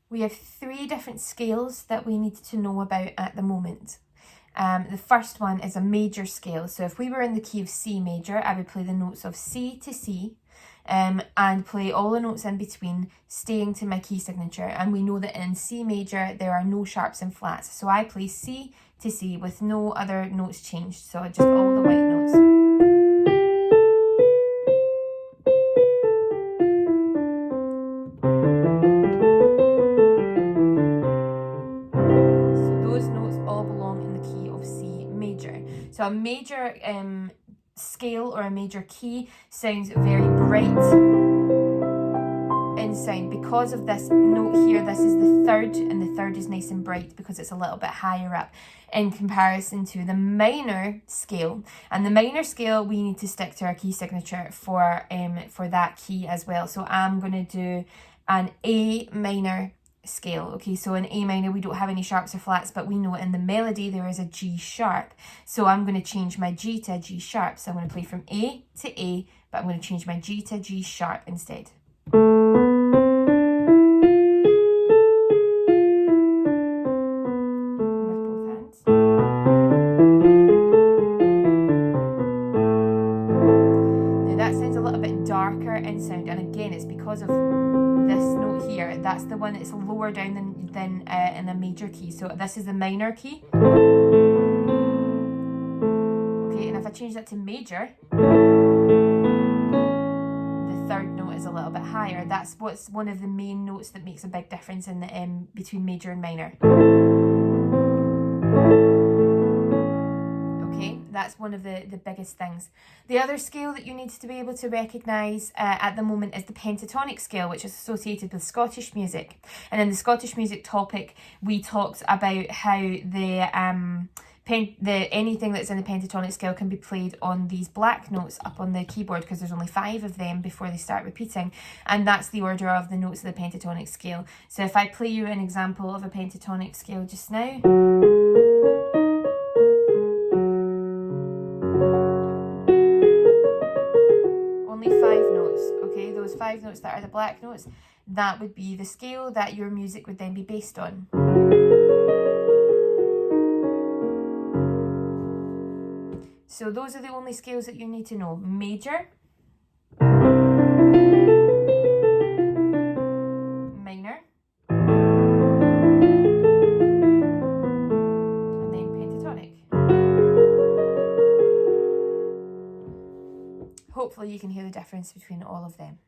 We have 3 different scales that we need to know about at the moment. The first one is a major scale. So if we were in the key of C major, I would play the notes of C to C and play all the notes in between, staying to my key signature. And we know that in C major, there are no sharps and flats. So I play C to C with no other notes changed. So just all the white notes. So a major scale or a major key sounds very bright in sound. Because of this note here, this is the third, and the third is nice and bright because it's a little bit higher up in comparison to the minor scale. And the minor scale, we need to stick to our key signature for that key as well. So I'm going to do an A minor scale. Okay, so in A minor we don't have any sharps or flats, but we know in the melody there is a G sharp, so I'm going to change my G to a G sharp. So I'm going to play from A to A, but I'm going to change my G to G sharp instead. With both hands. Now that sounds a little bit darker in sound, and again it's because of this note here. That's the one that's lower down than in a major key. So this is the minor key. Okay, and if I change that to major, the third note is a little bit higher. That's what's one of the main notes that makes a big difference in the between major and minor. That's one of the biggest things. The other scale that you need to be able to recognise at the moment is the pentatonic scale, which is associated with Scottish music. And in the Scottish music topic, we talked about how anything that's in the pentatonic scale can be played on these black notes up on the keyboard, because there's only 5 of them before they start repeating, and that's the order of the notes of the pentatonic scale. So if I play you an example of a pentatonic scale just now. Only 5 notes, okay? Those 5 notes that are the black notes, that would be the scale that your music would then be based on. So those are the only scales that you need to know. Major, minor, and then pentatonic. Hopefully you can hear the difference between all of them.